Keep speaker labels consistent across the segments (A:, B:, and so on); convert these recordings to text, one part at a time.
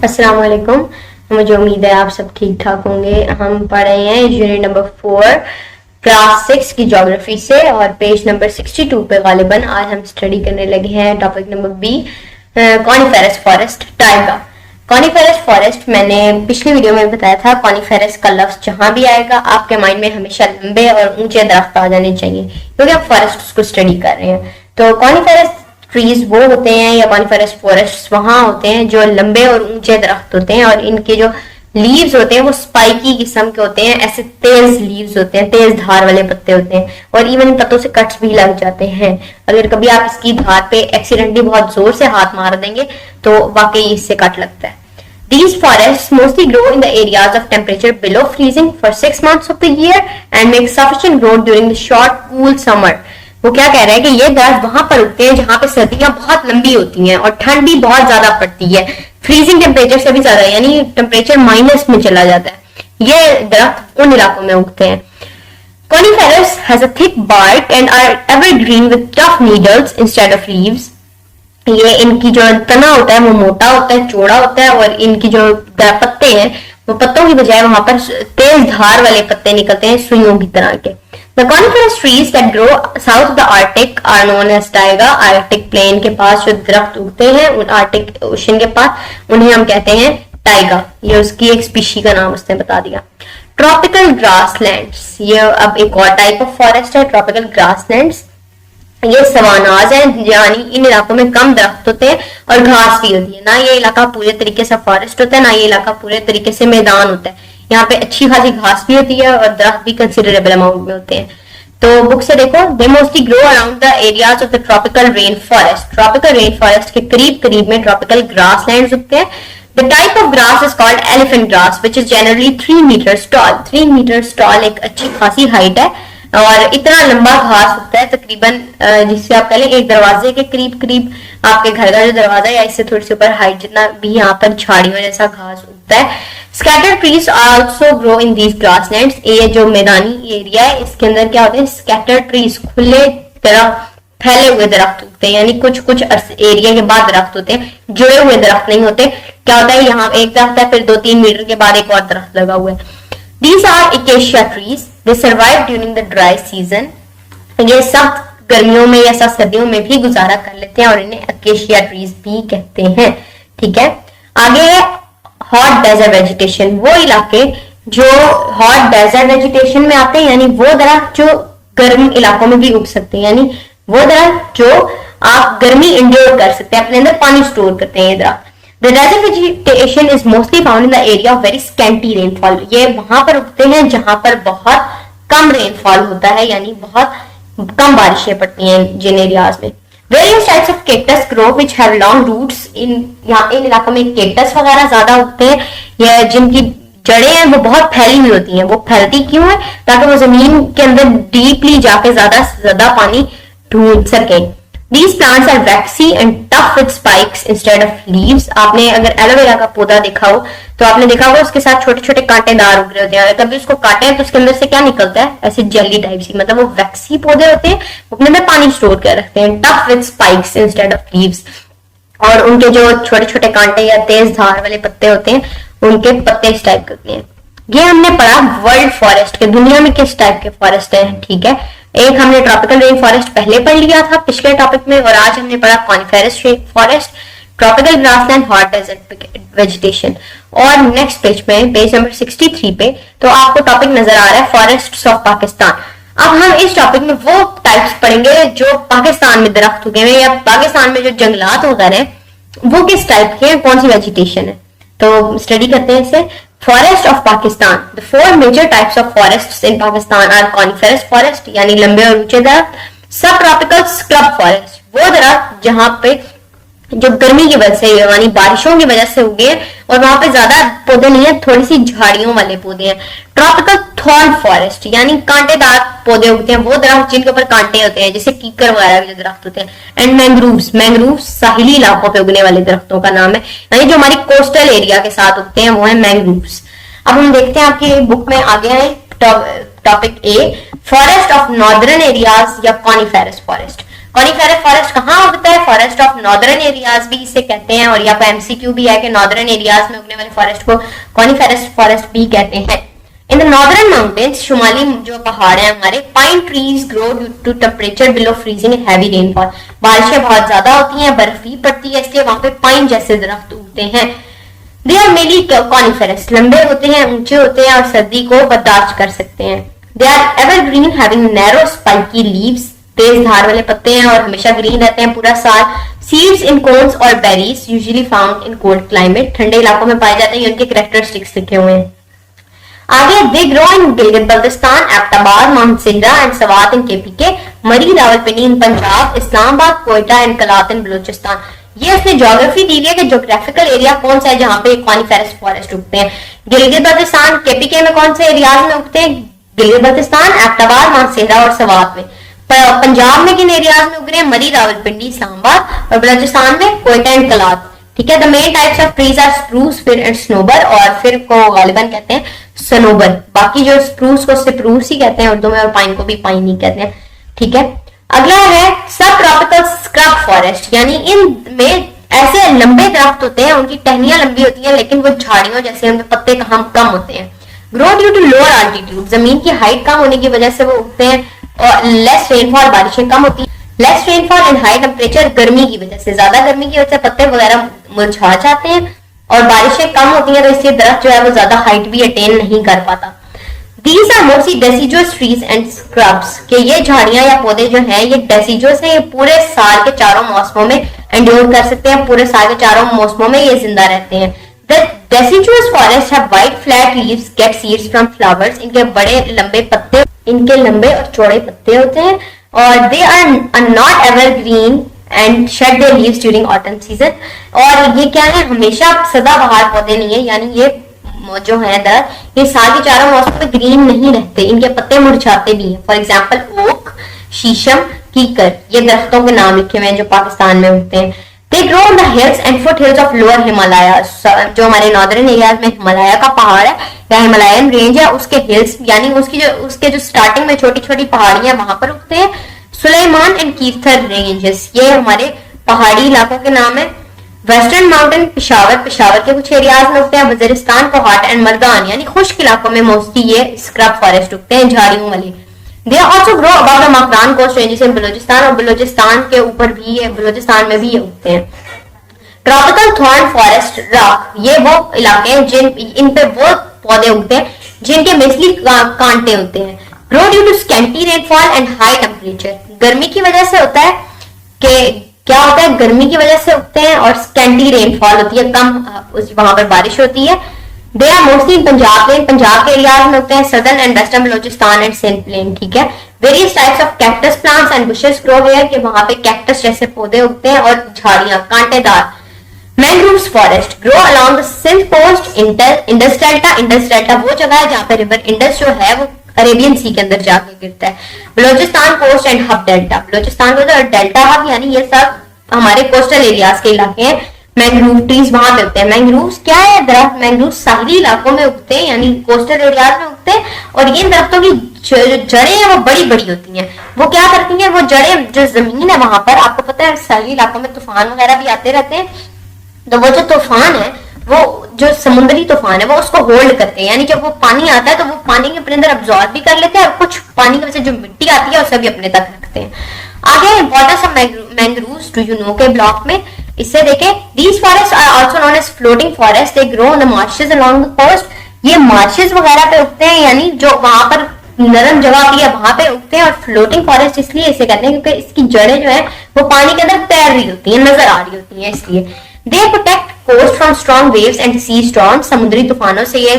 A: अस्सलाम वालेकुम। मुझे उम्मीद है आप सब ठीक ठाक होंगे। हम पढ़ रहे हैं यूनिट नंबर 4 क्लास 6 की ज्योग्राफी से और पेज नंबर 62 पे गालिबन आज हम स्टडी करने लगे हैं topic number B, coniferous forest taiga. Coniferous forest मैंने पिछली वीडियो में बताया था, कॉनिफेरस का लफ्ज जहां भी आएगा आपके माइंड में हमेशा लंबे और ऊंचे दरख्त आ जाने चाहिए क्योंकि आप फॉरेस्ट को स्टडी कर रहे हैं। तो कॉनिफेरस ट्रीज वो होते हैं या कॉनिफेरस फॉरेस्ट वहां होते हैं जो लंबे और ऊंचे दरख्त होते हैं और इनके जो लीव्स होते हैं वो स्पाइकी किस्म के होते हैं, ऐसे तेज लीव्स होते हैं, तेज धार वाले पत्ते होते हैं और इवन इन पत्तों से कट्स भी लग जाते हैं। अगर कभी आप इसकी धार पे एक्सीडेंटली बहुत जोर से हाथ मार देंगे तो वाकई इससे कट लगता है। These forests mostly grow in the areas of temperature below freezing for 6 months of the year and make sufficient growth during the short cool summer। वो क्या कह रहे हैं कि ये दरख्त वहां पर उगते हैं जहां पे सर्दियां बहुत लंबी होती हैं और ठंड भी बहुत ज्यादा पड़ती है, फ्रीजिंग टेम्परेचर से भी ज्यादा, यानी टेम्परेचर माइनस में चला जाता है। ये दरख्त उन इलाकों में उगते हैं। Coniferous has a thick bark and are evergreen with tough needles instead of leaves। ये इनकी जो तना होता है वो मोटा होता है, चौड़ा होता है और इनकी जो पत्ते हैं वो पत्तों की बजाय वहां पर तेज धार वाले पत्ते निकलते हैं सुइयों की तरह के। The coniferous trees that grow south of the Arctic are known as taiga। Arctic plain के पास जो दरख्त उगते हैं उन आर्कटिक ओशन के पास उन्हें हम कहते हैं टाइगा। ये उसकी एक स्पीशी का नाम उसने बता दिया। ट्रॉपिकल ग्रासलैंड्स, ये अब एक और टाइप ऑफ फॉरेस्ट है। ट्रॉपिकल ग्रासलैंड्स ये सवानाज है, यानी इन इलाकों में कम दरख्त होते हैं और घास भी होती है। ना ये इलाका पूरे तरीके से फॉरेस्ट होता है, ना ये इलाका पूरे तरीके से मैदान होता है। यहाँ पे अच्छी खासी घास भी होती है और दरख्त भी कंसिडरेबल अमाउंट में होते हैं। तो बुक से देखो, they mostly grow around the areas of the tropical rainforest. Tropical rainforest के करीब करीब में ट्रॉपिकल ग्रासलैंड्स उगते हैं। The type of grass is called elephant grass which is generally 3 metres tall. 3 metres tall एक अच्छी खासी height है और इतना लंबा घास उगता है तकरीबन जिससे आप कह लें एक दरवाजे के करीब करीब आपके घर का जो दरवाजा है या इससे थोड़ी सी ऊपर हाइट जितना भी यहाँ पर झाड़ियों जैसा घास उगता है। Scattered trees also grow in these grasslands. ये जो मैदानी एरिया है इसके अंदर क्या होते हैं, स्कैटर्ड ट्रीज, खुले तरह फैले हुए दरख्त उगते हैं, यानी कुछ कुछ एरिया के बाद दरख्त होते हैं, जुड़े हुए दरख्त नहीं होते। क्या होता है, यहाँ एक दरख्त है फिर 2-3 मीटर के बाद एक और दरख्त लगा हुआ है। These are acacia trees. They survive during the dry season. ये सब गर्मियों में या सब सर्दियों में भी गुजारा कर लेते हैं और इन्हें अकेशिया ट्रीज भी कहते हैं। ठीक है, आगे है हॉट डेजर्ट वेजिटेशन। वो इलाके जो हॉट डेजर्ट वेजिटेशन में आते हैं, यानी वो दरख्त जो गर्म इलाकों में भी उग सकते हैं, यानी वो दरख्त जो आप गर्मी इंड्योर कर सकते हैं, अपने अंदर पानी स्टोर करते हैं। ये दरख्त The desert vegetation is mostly found in the area of very scanty rainfall। ये वहां पर उगते हैं जहां पर बहुत कम रेनफॉल होता है, यानी बहुत कम बारिशें पड़ती हैं जिन एरियाज में। Various types of cactus grow which have long roots। यहाँ इन इलाकों में केक्टस वगैरह ज्यादा उगते हैं या जिनकी जड़ें हैं वो बहुत फैली हुई होती हैं। वो फैलती क्यों है, ताकि वो जमीन के अंदर डीपली जाके ज्यादा से ज्यादा पानी ढूंढ सके। These plants are waxy and tough with spikes instead of leaves। आपने अगर एलोवेरा का पौधा देखा हो तो आपने देखा होगा उसके साथ छोटे छोटे कांटेदार उग रहे होते हैं। कभी उसको काटे तो उसके अंदर से क्या निकलता है, ऐसे जेली टाइप सी, मतलब वो वैक्सी पौधे होते हैं, वो अपने अंदर पानी स्टोर कर रखते हैं। Tough with spikes instead of leaves, और उनके जो छोटे छोटे कांटे या तेज धार वाले पत्ते होते हैं उनके पत्ते इस टाइप के होते हैं। ये हमने पढ़ा वर्ल्ड फॉरेस्ट के, दुनिया में किस टाइप के फॉरेस्ट है। ठीक है, एक हमने ट्रॉपिकल रेन फॉरेस्ट पहले पढ़ लिया था पिछले टॉपिक में और आज हमने पढ़ा coniferous forest, tropical grassland, hot desert vegetation. और नेक्स्ट पेज में पेज नंबर 63 पे तो आपको टॉपिक नजर आ रहा है फॉरेस्ट्स ऑफ पाकिस्तान। अब हम इस टॉपिक में वो टाइप्स पढ़ेंगे जो पाकिस्तान में दरख्त उगे हुए या पाकिस्तान में जो जंगलात वगैरह हैं वो किस टाइप के हैं, कौन सी वेजिटेशन है। तो स्टडी करते हैं इसे। Forest of Pakistan. The 4 major types of forests in Pakistan are coniferous forest, यानी लंबे और ऊंचे दरख्त, सब ट्रॉपिकल स्क्रब फॉरेस्ट, वो दरख्त जहां पे जो गर्मी की वजह से यानी बारिशों की वजह से उगे और वहां पे ज्यादा पौधे नहीं है, थोड़ी सी झाड़ियों वाले पौधे हैं। ट्रॉपिकल थॉर्न फॉरेस्ट, यानी कांटेदार पौधे उगते हैं, वो दरख्त जिनके ऊपर कांटे होते हैं, जैसे कीकर वगैरह के जो दरख्त होते हैं। एंड मैंग्रूव्स, मैंग्रूव्स साहिली इलाकों पे उगने वाले दरख्तों का नाम है, यानी जो हमारी कोस्टल एरिया के साथ उगते हैं वो है मैंग्रूव्स। अब हम देखते हैं आपकी बुक में आगे है topic A, forest of northern areas या कॉनिफेरस फॉरेस्ट। कॉनिफेरस फॉरेस्ट कहाँ उगता है? फॉरेस्ट ऑफ नॉर्दर्न एरियाज भी इसे कहते हैं, और यहाँ पे एमसीक्यू भी है कि नॉर्दर्न एरियाज में उगने वाले फॉरेस्ट को कॉनिफेरस फॉरेस्ट भी कहते हैं। इन द नॉर्दर्न माउंटेन्स, शुमाली जो पहाड़ है हमारे, pine trees grow due to temperature below freezing and heavy rainfall. बारिशें बहुत ज्यादा होती हैं, बर्फ भी पड़ती है, इसलिए वहां पे पाइन जैसे दरख्त उगते हैं। दे आर मेनली कॉनिफेरस, लंबे होते हैं, ऊंचे होते हैं और सर्दी को बर्दाश्त कर सकते हैं। They are evergreen having narrow spiky leaves, तेज धार वाले पत्ते हैं और हमेशा ग्रीन रहते हैं पूरा साल। सीड्स इन कोन्स और berries usually found in cold climate, ठंडे इलाकों में पाए जाते हैं। उनके कैरेक्टरिस्टिक्स लिखे हुए हैं आगे। They grow in Gilgit Baltistan, Abbottabad, mount Singra and Swat in KPK, मरी, रावलपिंडी इन पंजाब, इस्लामाबाद, कोयटा एंड कलात इन बलूचिस्तान। ये उसने ज्योग्राफी दी है कि ज्योग्राफिकल एरिया कौन सा है जहां पे कॉनिफेरस फॉरेस्ट उगते हैं। गिलगित बल्तिस्तान, केपीके में कौन से एरियाज में उगते हैं? गिलगित बल्तिस्तान, एबटाबाद, माउंट सिंगरा और सवात में। पंजाब में किन एरियाज में उग रहे हैं? मरी, रावलपिंडी, इस्लामाबाद, और बलूचिस्तान में कोयटा एंड कलात। ठीक है। The main types of trees are spruce, fir and snobar, और फिर को गालिबन कहते हैं सनोबर। बाकी जो स्प्रूस को सिप्रूस ही कहते हैं उर्दू में, और पाइन को भी पाइन ही कहते हैं। ठीक है। अगला है सब ट्रॉपिकल स्क्रब फॉरेस्ट, यानी इनमें ऐसे लंबे दरख्त होते हैं, उनकी टहनियां लंबी होती हैं लेकिन वो झाड़ियों जैसे, उनके पत्ते कम होते हैं। Grow due to lower altitude, जमीन की हाइट कम होने की वजह से वो उगते हैं, और लेस रेनफॉल, बारिशें कम होती है। Less rainfall and high temperature, गर्मी की वजह से, ज्यादा गर्मी की वजह से पत्ते वगैरह मुरझा जाते हैं, और बारिशें कम होती हैं, तो इसलिए दरख्त जो है वो ज्यादा हाइट भी अटेन नहीं कर पाता। These are mostly deciduous trees and scrubs, कि ये झाड़ियां या पौधे जो हैं ये डेसिजुअस हैं, ये पूरे साल के चारों मौसमों में एंड्योर कर सकते हैं, पूरे साल के चारों मौसमों में ये जिंदा रहते हैं। The deciduous forests have wide flat leaves, get seeds from flowers, इनके बड़े लंबे पत्ते, इनके लंबे और चौड़े पत्ते होते हैं, और they are not evergreen and shed their leaves during autumn season, और ये क्या है, हमेशा सदाबहार पौधे नहीं है, यानी ये जो है दरख्त ये साल के चारों मौसम में ग्रीन नहीं रहते, इनके पत्ते मुरझाते भी हैं। फॉर एग्जाम्पल ओक, शीशम, कीकर, ये दरख्तों के नाम लिखे हुए हैं जो पाकिस्तान में उगते हैं। दे grow on the hills and foot hills of lower Himalaya, जो हमारे नॉर्दर्न एरियाज में हिमालय का पहाड़ है या हिमालयन रेंज है, उसके हिल्स यानी उसके जो स्टार्टिंग में छोटी छोटी पहाड़ियां वहां पर उगते हैं। सुलेमान एंड कीर्थर रेंजेस, ये हमारे पहाड़ी इलाकों के नाम है। वेस्टर्न माउंटेन, पिशावर के कुछ एरियाज में उगते हैं। वजीरिस्तान, कोहाट एंड मर्दान, यानी खुश्क इलाकों में मोस्टली ये स्क्रब फॉरेस्ट उगते हैं, झाड़ियों वाले। They also grow above the Makran coast ranges in Balochistan, और बलूचिस्तान के ऊपर भी ये, बलूचिस्तान में भी ये उगते हैं। ट्रॉपिकल थॉर्न फॉरेस्ट रॉक, ये वो इलाके हैं इन पे वो पौधे उगते हैं जिनके मेसली कांटे होते हैं। Grow due to scanty rainfall and high temperature, गर्मी की वजह से होता है कि क्या होता है, गर्मी की वजह से उगते हैं, और स्कैंटी रेनफॉल होती है, कम वहां पर बारिश होती है। They are mostly in Punjab plain, Punjab के एरियाज में उगते हैं। Southern and western Balochistan and Sindh plain. ठीक है। Various types of cactus plants and bushes grow here, कि वहां पे कैक्टस जैसे पौधे उगते हैं और झाड़ियां कांटेदार। Mangroves forest grow along the Sindh coast, Indus delta, Indus delta वो जगह है जहां पे रिवर इंडस जो है वो अरेबियन सी के अंदर जाके गिरता है। Balochistan coast and Hub delta, Balochistan को डेल्टा हब, यानी ये सब हमारे कोस्टल एरियाज के इलाके हैं। मैंग्रोव ट्रीज वहां पे उगते हैं। मैंग्रोव्स क्या है, दरख्त मैंग्रोव साहिली इलाकों में उगते हैं, यानी कोस्टल एरियाज में उगते हैं, और ये दरख्तों की जड़ें हैं वो बड़ी बड़ी होती हैं। वो क्या करती हैं, वो जड़ें, जो जमीन है वहां पर, आपको पता है साहिली इलाकों में तूफान वगैरह भी आते रहते हैं, तो वो जो तूफान है, वो जो समुद्री तूफान है, वो उसको होल्ड करते हैं, यानी जब वो पानी आता है तो वो पानी के अपने अंदर अब्सॉर्ब भी कर लेते हैं, और कुछ पानी की वजह से जो मिट्टी आती है वो सभी अपने तक रखते हैं। आगे importance of mangroves do you know के ब्लॉक में इससे देखें। These forest are also known as floating forest, they grow on the marshes along the coast, ये मार्शेस वगैरह पे उगते हैं, यानी जो वहां पर नरम जगह होती है वहां पे उगते हैं। और फ्लोटिंग फॉरेस्ट इसलिए इसे कहते हैं क्योंकि इसकी जड़ें जो है वो पानी के अंदर तैर रही होती है, नजर आ रही होती है, इसलिए। They protect coast from strong waves and sea storm, समुद्री तूफानों से ये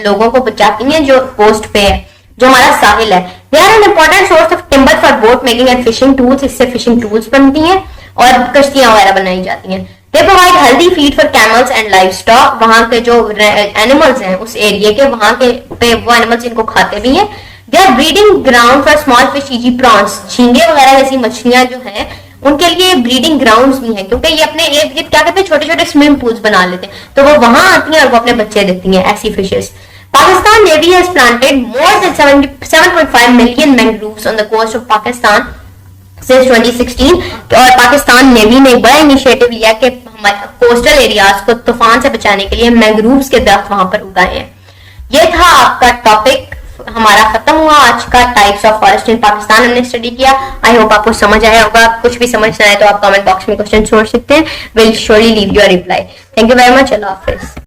A: लोगों को बचाती हैं जो कोस्ट पे है, जो हमारा साहिल है। They are an important source of timber for boat making and fishing tools, इससे फिशिंग टूल्स बनती हैं और कश्तियां वगैरह बनाई जाती हैं। They provide healthy feed for camels and livestock, वहां के जो एनिमल्स हैं उस एरिया के, वहां के पे वो एनिमल्स इनको खाते भी हैं। They are breeding ground for small fish E G prawns, झींगे वगैरह जैसी मछलियां जो हैं उनके लिए ब्रीडिंग ग्राउंड्स भी हैं, क्योंकि ये अपने इर्द गिर्द क्या करते हैं, छोटे छोटे स्विमिंग पूल्स बना लेते हैं, तो वो वहां आती हैं और वो अपने बच्चे देती हैं, ऐसी fishes. Pakistan Navy has planted more than 7.5 million mangroves on the coast of Pakistan since 2016। और पाकिस्तान नेवी ने एक बड़ा इनिशिएटिव लिया कि हमारे कोस्टल एरियाज को तूफान से बचाने के लिए मैंग्रोव्स के दरख्त वहां पर उगाए हैं। ये था आपका टॉपिक, हमारा खत्म हुआ आज का टाइप्स ऑफ फॉरेस्ट इन पाकिस्तान हमने स्टडी किया। आई होप आपको समझ आया होगा। कुछ भी समझ ना आए तो आप कमेंट बॉक्स में क्वेश्चन छोड़ सकते हैं, will surely leave your reply. Thank you very much, Allah Hafiz.